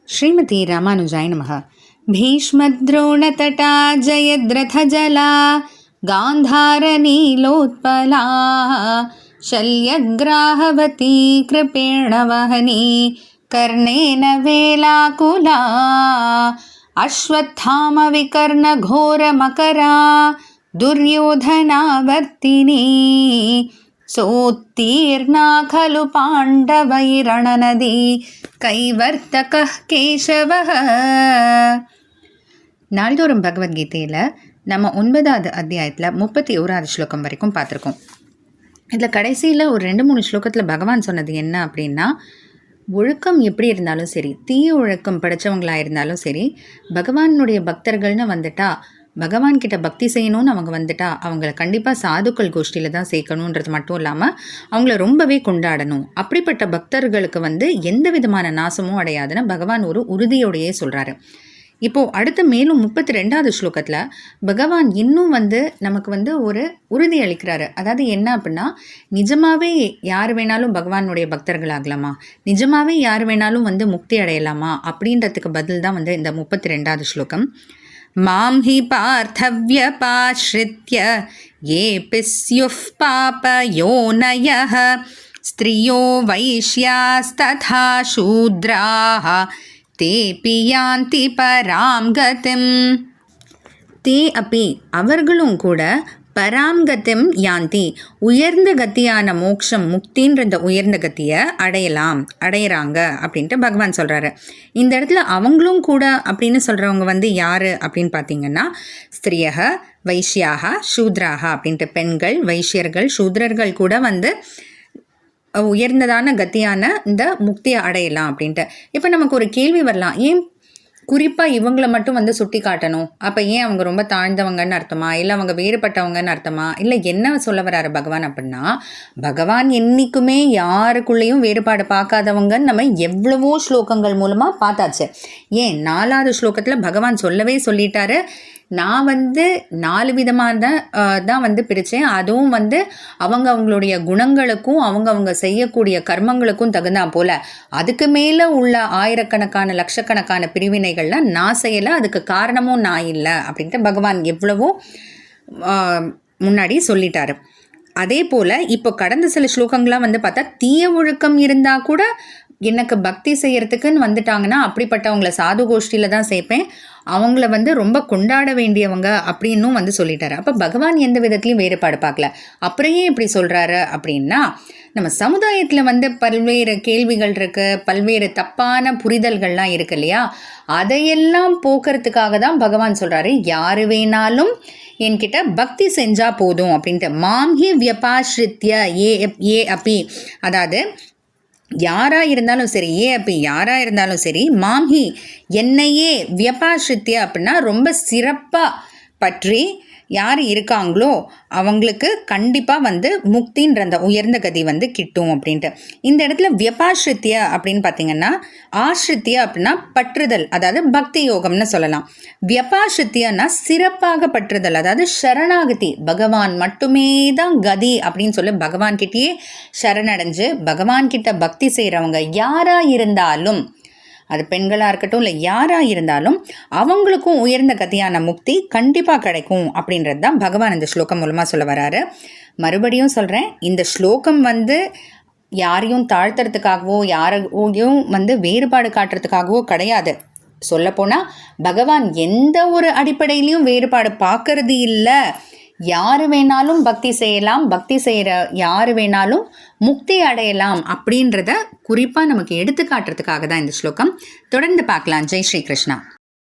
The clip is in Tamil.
श्रीमती रामानुजाय नमः। भीष्मद्रोणतटा जयद्रथजला गान्धारनीलोत्पला शल्यग्राहवती कृपेण वहनी कर्णेन वेलाकुला अश्वत्थामविकर्णघोरमकरा दुर्योधनावर्तिनी सोत्तीर्णा खलु पाण्डवैरणनदी கைவர்த்தக கேசவः. நாள்தோறும் பகவத்கீதையில் நம்ம 9வது அத்தியாயத்தில் 31வது ஸ்லோகம் வரைக்கும் பார்த்துருக்கோம். இதில் கடைசியில் ஒரு 2-3 ஸ்லோகத்தில் பகவான் சொன்னது என்ன அப்படின்னா, ஒழுக்கம் எப்படி இருந்தாலும் சரி, தீய ஒழுக்கம் படைத்தவங்களாக இருந்தாலும் சரி, பகவானுடைய பக்தர்கள்னு வந்துட்டா, பகவான்கிட்ட பக்தி செய்யணும்னு அவங்க வந்துட்டா அவங்கள கண்டிப்பாக சாதுக்கள் கோஷ்டியில் தான் சேர்க்கணுன்றது மட்டும் இல்லாமல் அவங்கள ரொம்பவே கொண்டாடணும். அப்படிப்பட்ட பக்தர்களுக்கு எந்த விதமான நாசமும் அடையாதுன்னு பகவான் ஒரு உறுதியோடையே சொல்கிறாரு. இப்போது அடுத்து மேலும் 32வது ஸ்லோகத்தில் பகவான் இன்னும் நமக்கு ஒரு உறுதி அளிக்கிறாரு. அதாவது என்ன அப்படின்னா, நிஜமாகவே யார் வேணாலும் பகவானுடைய பக்தர்கள் ஆகலாமா, நிஜமாகவே யார் வேணாலும் முக்தி அடையலாமா அப்படின்றதுக்கு பதில் தான் இந்த 32வது ஸ்லோகம். மாம் ஹி பார்த்தவ்யபாஸ்ரித்ய ஏபி ஸ்யுஃப் பாபயோனயः ஸ்த்ரியோ வைஷ்யாஸ்ததா சூத்ராः தேபி யாந்தி பராம் கதிம். தே அப்பி அவர்களும் கூட பராம்கத்திம் யாந்தி உயர்ந்த கத்தியான மோக்ஷம், முக்தின்ற உயர்ந்த கத்தியை அடையிறாங்க அப்படின்ட்டு பகவான் சொல்கிறாரு. இந்த இடத்துல அவங்களும் கூட அப்படின்னு சொல்கிறவங்க யார் அப்படின்னு பார்த்தீங்கன்னா, ஸ்திரியக வைஷ்யாக சூத்ராக அப்படின்ட்டு பெண்கள், வைஷ்யர்கள், சூத்ரர்கள் கூட உயர்ந்ததான கத்தியான இந்த முக்தியை அடையலாம் அப்படின்ட்டு. இப்போ நமக்கு ஒரு கேள்வி வரலாம், ஏன் குறிப்பாக இவங்களை மட்டும் சுட்டி காட்டணும்? அப்போ ஏன் அவங்க ரொம்ப தாழ்ந்தவங்கன்னு அர்த்தமா, இல்லை அவங்க வேறுபட்டவங்கன்னு அர்த்தமா, இல்லை என்ன சொல்ல வராரு பகவான் அப்படின்னா, பகவான் என்றைக்குமே யாருக்குள்ளேயும் வேறுபாடு பார்க்காதவங்கன்னு நம்ம எவ்வளவோ ஸ்லோகங்கள் மூலமாக பார்த்தாச்சு. ஏன் 4வது ஸ்லோகத்தில் பகவான் சொல்லவே சொல்லிட்டாரு, நான் 4 விதமாக தான் பிரித்தேன். அதுவும் அவங்களுடைய குணங்களுக்கும் அவங்க செய்யக்கூடிய கர்மங்களுக்கும் தகுந்தா போல் அதுக்கு மேலே உள்ள ஆயிரக்கணக்கான லட்சக்கணக்கான பிரிவினைகள்லாம் நான் செய்யலை, அதுக்கு காரணமும் நான் இல்லை அப்படின்ட்டு பகவான் எவ்வளவோ முன்னாடி சொல்லிட்டாரு. அதே போல் இப்போ கடந்த சில ஸ்லோகங்கள்லாம் பார்த்தா தீய ஒழுக்கம் இருந்தால் கூட எனக்கு பக்தி செய்யறதுக்குன்னு வந்துட்டாங்கன்னா அப்படிப்பட்டவங்கள சாது கோஷ்டியில் தான் சேர்ப்பேன், அவங்கள ரொம்ப கொண்டாட வேண்டியவங்க அப்படின்னும் சொல்லிட்டாரு. அப்போ பகவான் எந்த விதத்துலையும் வேறுபாடு பார்க்கல. அப்புறையே இப்படி சொல்கிறாரு அப்படின்னா, நம்ம சமுதாயத்தில் பல்வேறு கேள்விகள் இருக்குது, பல்வேறு தப்பான புரிதல்கள்லாம் இருக்கு இல்லையா, அதையெல்லாம் போக்குறதுக்காக தான் பகவான் சொல்கிறாரு, யார் வேணாலும் என்கிட்ட பக்தி செஞ்சால் போதும் அப்படின்ட்டு. மாம்ஹி வியபாஸ்ரித்ய ஏ அப்பி, அதாவது யாராக இருந்தாலும் சரி, அப்படி யாராக இருந்தாலும் சரி, மாம்ஹி என்னையே, வியபாஸ்ரித்ய அப்படின்னா ரொம்ப சிறப்பாக பற்றி யார் இருக்காங்களோ அவங்களுக்கு கண்டிப்பாக முக்தின்ற அந்த உயர்ந்த கதி கிட்டும் அப்படின்ட்டு. இந்த இடத்துல வியபாஸ்ரித்ய அப்படின்னு பார்த்தீங்கன்னா, ஆஸ்ரித்ய அப்படின்னா பற்றுதல், அதாவது பக்தி யோகம்னு சொல்லலாம். வியபாஸ்ரித்யன்னா சிறப்பாக பற்றுதல், அதாவது சரணாகதி, பகவான் மட்டுமே தான் கதி அப்படின்னு சொல்லி பகவான்கிட்டயே சரணடைஞ்சு பகவான்கிட்ட பக்தி செய்கிறவங்க யாராக இருந்தாலும், அது பெண்களாக இருக்கட்டும் இல்லை யாராக இருந்தாலும், அவங்களுக்கும் உயர்ந்த கதியான முக்தி கண்டிப்பாக கிடைக்கும் அப்படின்றது தான் பகவான் இந்த ஸ்லோகம் மூலமாக சொல்ல வராரு. மறுபடியும் சொல்கிறேன், இந்த ஸ்லோகம் யாரையும் தாழ்த்துறதுக்காகவோ யாரையும் வேறுபாடு காட்டுறதுக்காகவோ கிடையாது. சொல்லப்போனால் பகவான் எந்த ஒரு அடிப்படையிலையும் வேறுபாடு பார்க்கறது இல்லை. யார் வேணாலும் பக்தி செய்யலாம், பக்தி செய்கிற யார் வேணாலும் முக்தி அடையலாம் அப்படின்றத குறிப்பாக நமக்கு எடுத்து காட்டுறதுக்காக தான் இந்த ஸ்லோகம். தொடர்ந்து பார்க்கலாம். ஜெய் ஸ்ரீ கிருஷ்ணா.